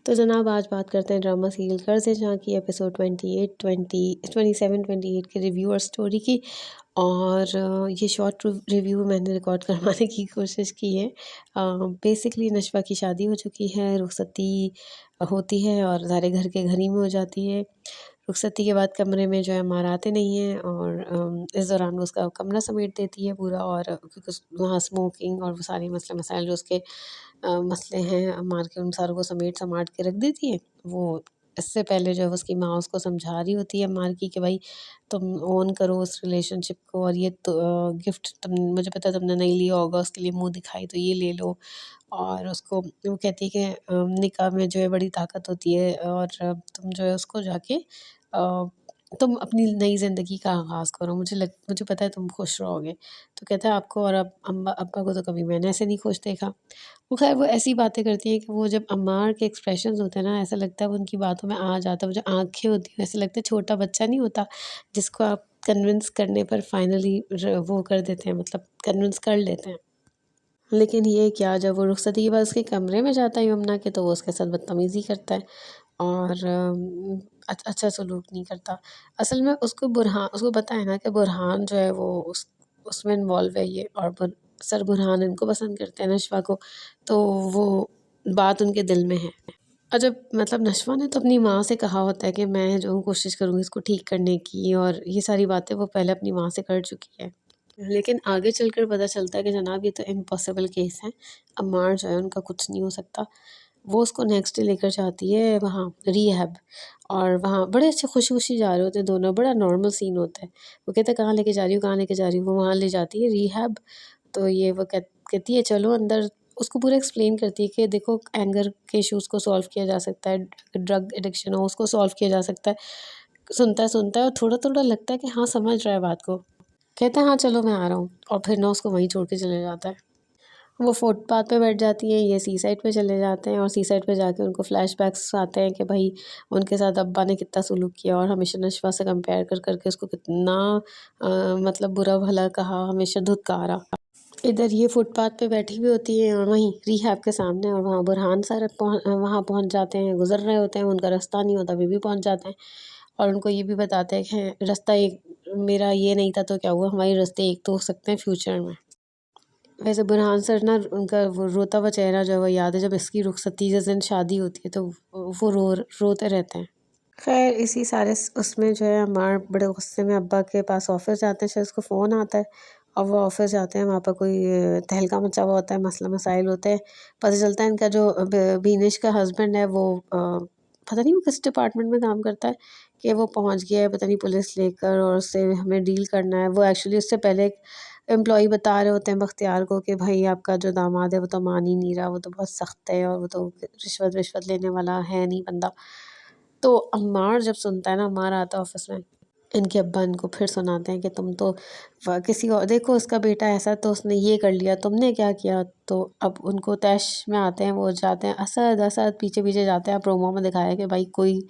تو جناب آج بات کرتے ہیں ڈرامہ سیریل قرض جہاں کی ایپیسوڈ 27 کے ریویو اور سٹوری کی، اور یہ شارٹ ریویو میں نے ریکارڈ کروانے کی کوشش کی ہے۔ بیسکلی نشوہ کی شادی ہو چکی ہے، رخصتی ہوتی ہے اور سارے گھر کے گھر ہی میں ہو جاتی ہے۔ رخصتی کے بعد کمرے میں جو ہے مار آتے نہیں ہیں، اور اس دوران وہ اس کا کمرہ سمیٹ دیتی ہے پورا، اور کیونکہ وہاں اسموکنگ اور وہ سارے مسئلے مسائل جو اس کے مسئلے ہیں مار کے ان ساروں کو سماٹ کے رکھ دیتی ہے۔ وہ اس سے پہلے جو ہے اس کی ماں اس کو سمجھا رہی ہوتی ہے مار کی کہ بھائی تم اون کرو اس ریلیشن شپ کو، اور یہ تو گفٹ مجھے پتا تم نے نہیں لیا ہوگا، اس کے لیے منہ دکھائی تو یہ لے لو۔ اور اس کو وہ کہتی ہے کہ نکاح میں جو ہے بڑی طاقت ہوتی ہے، اور تم جو ہے اس کو جا کے تم اپنی نئی زندگی کا آغاز کرو، مجھے پتہ ہے تم خوش رہو گے۔ تو کہتا ہے آپ کو اور ابا کو تو کبھی میں نے ایسے نہیں خوش دیکھا۔ وہ خیر وہ ایسی باتیں کرتی ہیں کہ وہ جب عمار کے ایکسپریشنز ہوتے ہیں نا، ایسا لگتا ہے وہ ان کی باتوں میں آ جاتا ہے، وہ جو آنکھیں ہوتی ہیں ایسا لگتا ہے چھوٹا بچہ نہیں ہوتا جس کو آپ کنونس کرنے پر فائنلی وہ کر دیتے ہیں، مطلب کنونس کر لیتے ہیں۔ لیکن یہ کیا، جب وہ رخصتی کے بعد اس کے کمرے میں جاتا ہے یمنا کے، تو وہ اس کے ساتھ بدتمیزی کرتا ہے اور اچھا سلوک نہیں کرتا۔ اصل میں اس کو پتہ ہے نا کہ برہان جو ہے وہ اس میں انوالو ہے یہ، اور سر برہان ان کو پسند کرتے ہیں نشوہ کو، تو وہ بات ان کے دل میں ہے۔ اور جب مطلب نشوہ نے تو اپنی ماں سے کہا ہوتا ہے کہ میں جو کوشش کروں گی اس کو ٹھیک کرنے کی، اور یہ ساری باتیں وہ پہلے اپنی ماں سے کر چکی ہے، لیکن آگے چل کر پتہ چلتا ہے کہ جناب یہ تو امپاسبل کیس ہے، عمار جو ہے ان کا کچھ نہیں ہو سکتا۔ وہ اس کو نیکسٹ ڈے لے کر جاتی ہے وہاں ریہیب، اور وہاں بڑے اچھے خوشی خوشی جا رہے ہوتے ہیں دونوں، بڑا نارمل سین ہوتا ہے۔ وہ کہتے ہیں کہاں لے کے جا رہی ہوں، کہاں لے کے جا رہی ہوں، وہ وہاں لے جاتی ہے ریہیب۔ تو یہ وہ کہتی ہے چلو اندر، اس کو پورا ایکسپلین کرتی ہے کہ دیکھو اینگر کے ایشوز کو سولو کیا جا سکتا ہے، ڈرگ ایڈکشن ہو اس کو سولو کیا جا سکتا ہے۔ سنتا ہے اور تھوڑا تھوڑا لگتا ہے کہ ہاں سمجھ رہا ہے بات کو، کہتا ہے ہاں چلو میں آ رہا ہوں، اور پھر نہ اس کو وہیں چھوڑ کے چلے جاتا ہے۔ وہ فٹ پاتھ پہ بیٹھ جاتی ہیں، یہ سی سائڈ پہ چلے جاتے ہیں، اور سی سائڈ پہ جا کے ان کو فلیش بیکس آتے ہیں کہ بھائی ان کے ساتھ ابا نے کتنا سلوک کیا، اور ہمیشہ نشوہ سے کمپیئر کر کے اس کو کتنا مطلب برا بھلا کہا، ہمیشہ دھتکارا۔ ادھر یہ فٹ پاتھ پہ بیٹھی ہوئی ہوتی ہے، اور وہیں ریہیب کے سامنے، اور وہاں برہان سر وہاں پہنچ جاتے ہیں، گزر رہے ہوتے ہیں، ان کا رستہ نہیں ہوتا بھی پہنچ جاتے ہیں، اور ان کو یہ بھی بتاتے ہیں کہ رستہ ایک میرا یہ نہیں تھا تو کیا ہوا، ہمارے رستے ایک تو ہو سکتے ہیں فیوچر میں۔ ویسے برہان سر نا ان کا وہ روتا ہوا چہرہ جو ہے وہ یاد ہے، جب اس کی رخصتی جس دن شادی ہوتی ہے تو وہ روتے رہتے ہیں۔ خیر اسی سارے اس میں جو ہے عمار بڑے غصے میں ابا کے پاس آفس جاتے ہیں، شاید اس کو فون آتا ہے، اور وہ آفس جاتے ہیں، وہاں پر کوئی تہلکہ مچا ہوا ہوتا ہے، مسئلہ مسائل ہوتے ہیں۔ پتہ چلتا ہے ان کا جو بینش کا ہسبینڈ ہے وہ پتہ نہیں وہ کس ڈپارٹمنٹ میں کام کرتا ہے، کہ وہ پہنچ گیا ہے پتہ نہیں پولیس لے کر، اور اس سے ہمیں ڈیل کرنا ہے۔ وہ ایکچولی اس سے پہلے ایک امپلائی بتا رہے ہوتے ہیں بختیار کو کہ بھائی آپ کا جو داماد ہے وہ تو مان ہی نہیں رہا، وہ تو بہت سخت ہے، اور وہ تو رشوت لینے والا ہے نہیں بندہ۔ تو عمار جب سنتا ہے نا، عمار آتا ہے آفس میں، ان کے ابا ان کو پھر سناتے ہیں کہ تم تو کسی اور دیکھو اس کا بیٹا ایسا تو اس نے یہ کر لیا، تم نے کیا کیا۔ تو اب ان کو تیش میں آتے ہیں، وہ جاتے ہیں اسد پیچھے پیچھے جاتے ہیں، پرومو میں دکھایا کہ بھائی کوئی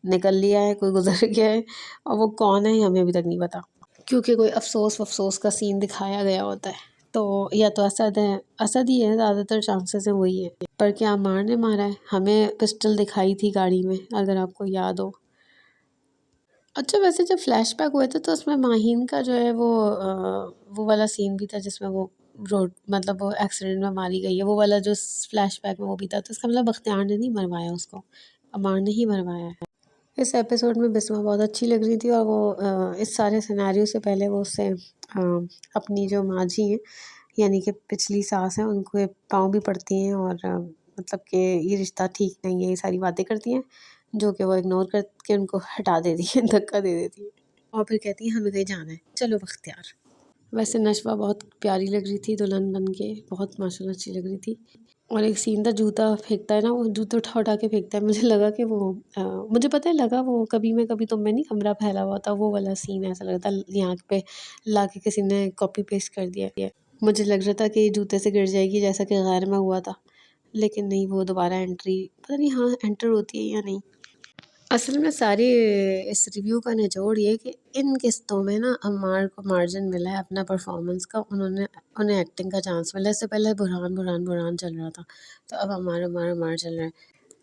نکل لیا ہے، کوئی گزر گیا ہے، اور وہ کون ہے ہمیں ابھی تک نہیں پتا، کیونکہ کوئی افسوس کا سین دکھایا گیا ہوتا ہے۔ تو یا تو اسد ہے، اسد ہی ہے، زیادہ تر چانسز ہیں وہی ہے، پر کیا عمار نے مارا ہے؟ ہمیں پسٹل دکھائی تھی گاڑی میں اگر آپ کو یاد ہو۔ اچھا ویسے جب فلیش بیک ہوئے تھے تو اس میں ماہین کا جو ہے وہ والا سین بھی تھا جس میں وہ مطلب وہ ایکسیڈنٹ میں ماری گئی ہے، وہ والا جو فلیش بیک میں وہ بھی تھا، تو اس کا مطلب بختیار نے نہیں مروایا اس کو، عمار نے ہی مروایا ہے۔ اس ایپیسوڈ میں بسمہ بہت اچھی لگ رہی تھی، اور وہ اس سارے سیناریو سے پہلے وہ اس سے اپنی جو ماجی ہیں یعنی کہ پچھلی ساس ہیں ان کو پاؤں بھی پڑتی ہیں، اور مطلب کہ یہ رشتہ ٹھیک نہیں ہے، یہ ساری باتیں کرتی ہیں جو کہ وہ اگنور کر کے ان کو ہٹا دیتی ہیں، دھکا دے دیتی ہیں، اور پھر کہتی ہیں ہمیں کہیں جانا ہے، چلو بختیار۔ ویسے نشوہ بہت پیاری لگ رہی تھی دلہن بن کے، بہت ماشاءاللہ اچھی لگ رہی تھی۔ اور ایک سین تھا جوتا پھینکتا ہے نا، وہ جوتے اٹھا کے پھینکتا ہے، مجھے لگا کہ وہ مجھے پتہ ہے لگا وہ کبھی میں کبھی تم میں نہیں کمرہ پھیلا ہوا تھا، وہ والا سین ایسا لگتا یہاں پہ لا کے کسی نے کاپی پیسٹ کر دیا، مجھے لگ رہا تھا کہ یہ جوتے سے گر جائے گی جیسا کہ غیر میں ہوا تھا، لیکن نہیں، وہ دوبارہ انٹری پتہ نہیں ہاں انٹر ہوتی ہے یا نہیں۔ اصل میں ساری اس ریویو کا نچوڑ یہ کہ ان قسطوں میں نا عمار کو مارجن ملا ہے اپنا پرفارمنس کا، انہیں ایکٹنگ کا چانس ملا، اس سے پہلے برہان چل رہا تھا، تو اب عمار چل رہا ہے۔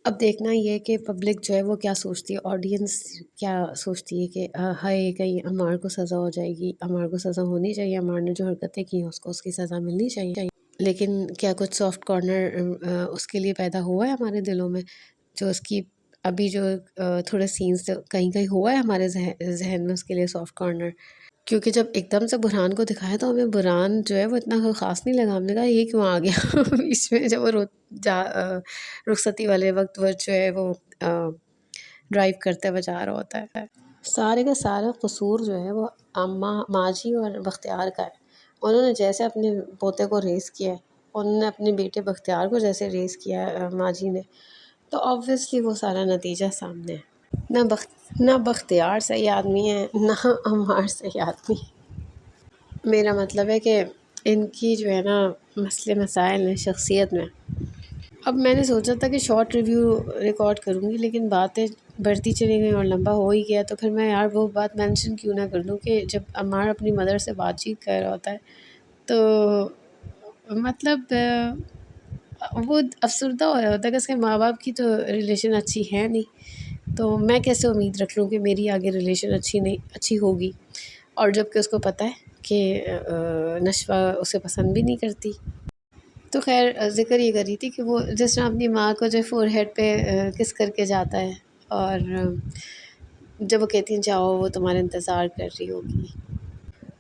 اب دیکھنا یہ کہ پبلک جو ہے وہ کیا سوچتی ہے، آڈینس کیا سوچتی ہے کہ ہائے کہیں عمار کو سزا ہو جائے گی، عمار کو سزا ہونی چاہیے، عمار نے جو حرکتیں کی ہیں اس کو اس کی سزا ملنی چاہیے، لیکن کیا کچھ سافٹ کارنر اس کے لیے پیدا ہوا ہے ہمارے دلوں میں، جو اس کی ابھی جو تھوڑے سینس کہیں کہیں ہوا ہے ہمارے ذہن میں اس کے لیے سافٹ کارنر؟ کیونکہ جب ایک دم سے برہان کو دکھایا تو ہمیں برہان جو ہے وہ اتنا خاص نہیں لگا، ہم نے کہا یہ کیوں آ گیا بیچ میں، جب وہ رخصتی والے وقت وہ جو ہے وہ ڈرائیو کرتے ہوئے جا رہا ہوتا ہے۔ سارے کا سارا قصور جو ہے وہ ماجی اور بختیار کا ہے۔ انہوں نے جیسے اپنے پوتے کو ریز کیا ہے، انہوں نے اپنے بیٹے بختیار کو جیسے ریز کیا ہے ماجی نے، تو آبویسلی وہ سارا نتیجہ سامنے ہے۔ نہ بختیار صحیح آدمی ہے، نہ عمار صحیح آدمی ہے۔ میرا مطلب ہے کہ ان کی جو ہے نا مسئلے مسائل ہیں شخصیت میں۔ اب میں نے سوچا تھا کہ شارٹ ریویو ریکارڈ کروں گی، لیکن باتیں بڑھتی چلی گئیں اور لمبا ہو ہی گیا، تو پھر میں یار وہ بات مینشن کیوں نہ کر دوں کہ جب عمار اپنی مدر سے بات چیت کر رہا ہوتا ہے تو مطلب وہ افسردہ ہو رہا ہوتا ہے کہ اس کے ماں باپ کی تو ریلیشن اچھی ہے نہیں، تو میں کیسے امید رکھ لوں کہ میری آگے ریلیشن اچھی ہوگی، اور جب کہ اس کو پتہ ہے کہ نشوہ اسے پسند بھی نہیں کرتی۔ تو خیر ذکر یہ کر رہی تھی کہ وہ جس طرح اپنی ماں کو جو فور ہیڈ پہ کس کر کے جاتا ہے، اور جب وہ کہتی ہیں جاؤ وہ تمہارا انتظار کر رہی ہوگی۔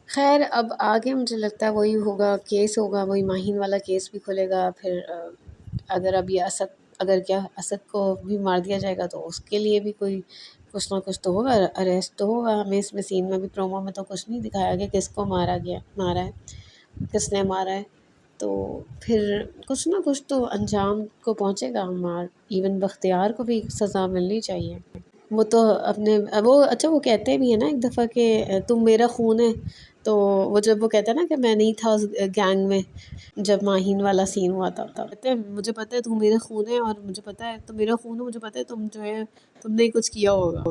خیر اب آگے مجھے لگتا ہے وہی ہوگا، کیس ہوگا، وہی ماہین والا کیس بھی کھلے گا، پھر اگر اب یہ اسد کو بھی مار دیا جائے گا تو اس کے لیے بھی کوئی کچھ نہ کچھ تو ہوگا، اریسٹ تو ہوگا۔ ہمیں اس میں سین میں بھی پرومو میں تو کچھ نہیں دکھایا گیا کس کو مارا ہے، کس نے مارا ہے، تو پھر کچھ نہ کچھ تو انجام کو پہنچے گا عمار، ایون بختیار کو بھی سزا ملنی چاہیے۔ وہ تو اچھا وہ کہتے بھی ہیں نا ایک دفعہ کہ تم میرا خون ہے، تو وہ جب وہ کہتا ہے نا کہ میں نہیں تھا اس گینگ میں جب ماہین والا سین ہوا تھا، کہتے ہیں مجھے پتہ ہے تم میرا خون ہے، اور مجھے پتہ ہے تم میرا خون ہے، مجھے پتہ ہے تم جو ہے تم نے کچھ کیا ہوگا۔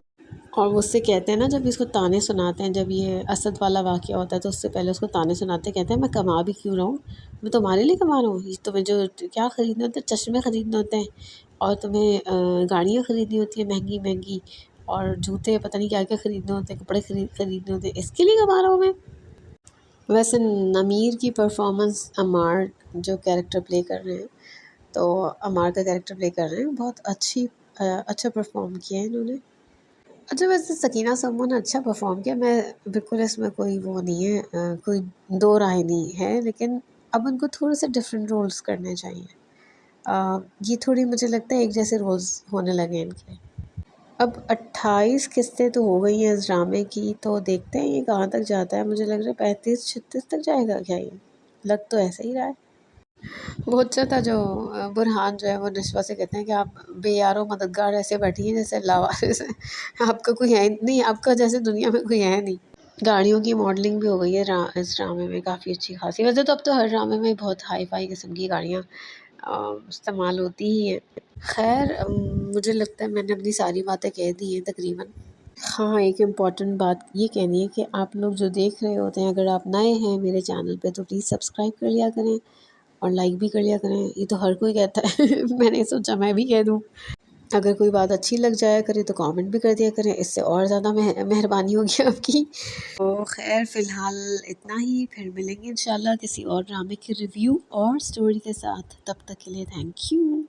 اور وہ اس سے کہتے ہیں نا جب اس کو تانے سناتے ہیں، جب یہ اسد والا واقعہ ہوتا ہے تو اس سے پہلے اس کو تانے سناتے کہتے ہیں میں کما بھی کیوں رہا ہوں، میں تمہارے لیے کما رہا ہوں، تمہیں جو کیا خریدنے ہوتے ہیں، چشمے خریدنے ہوتے ہیں، اور تمہیں گاڑیاں خریدنی ہوتی ہیں مہنگی مہنگی، اور جوتے پتہ نہیں کیا کیا خریدنے ہوتے ہیں، کپڑے خریدنے ہوتے ہیں، اس کے لیے کما رہا ہوں میں۔ ویسے نمیر کی پرفارمنس، عمار جو کیریکٹر پلے کر رہے ہیں، تو عمار کا کیریکٹر پلے کر رہے ہیں، بہت اچھا پرفارم کیا ہے انہوں نے۔ اچھا ویسے سکینہ سمو نے اچھا پرفارم کیا، میں بالکل اس میں کوئی وہ نہیں ہے، کوئی دو رائے نہیں ہے، لیکن اب ان کو تھوڑے سے ڈفرینٹ رولز کرنے چاہیے۔ یہ تھوڑی مجھے لگتا ہے ایک جیسے رولز ہونے لگے ان کے۔ اب 28 قسطیں تو ہو گئی ہیں اس ڈرامے کی، تو دیکھتے ہیں یہ کہاں تک جاتا ہے، مجھے لگ رہا ہے 35-36 تک جائے گا کیا، یہ لگ تو ایسا ہی رہا ہے۔ وہ اچھا تھا جو برہان جو ہے وہ نشوہ سے کہتے ہیں کہ آپ بے یار و مددگار ایسے بیٹھی ہیں جیسے لاوارث ہیں، آپ کا کوئی ہے نہیں، آپ کا جیسے دنیا میں کوئی ہے نہیں۔ گاڑیوں کی ماڈلنگ بھی ہو گئی ہے اس ڈرامے میں کافی اچھی خاصی، ویسے تو اب تو ہر ڈرامے میں بہت ہائی فائی قسم کی گاڑیاں استعمال ہوتی ہی ہیں۔ خیر مجھے لگتا ہے میں نے اپنی ساری باتیں کہہ دی ہیں تقریباً۔ ہاں ایک امپورٹنٹ بات یہ کہنی ہے کہ آپ لوگ جو دیکھ رہے ہوتے ہیں، اگر آپ نئے ہیں میرے چینل پہ تو پلیز سبسکرائب کر لیا کریں اور لائک بھی کر لیا کریں، یہ تو ہر کوئی کہتا ہے میں نے سوچا میں بھی کہہ دوں۔ اگر کوئی بات اچھی لگ جایا کرے تو کامنٹ بھی کر دیا کریں، اس سے اور زیادہ مہربانی ہوگی آپ کی۔ تو خیر فی الحال اتنا ہی، پھر ملیں گے انشاءاللہ کسی اور ڈرامے کے ریویو اور سٹوری کے ساتھ، تب تک کے لیے تھینک یو۔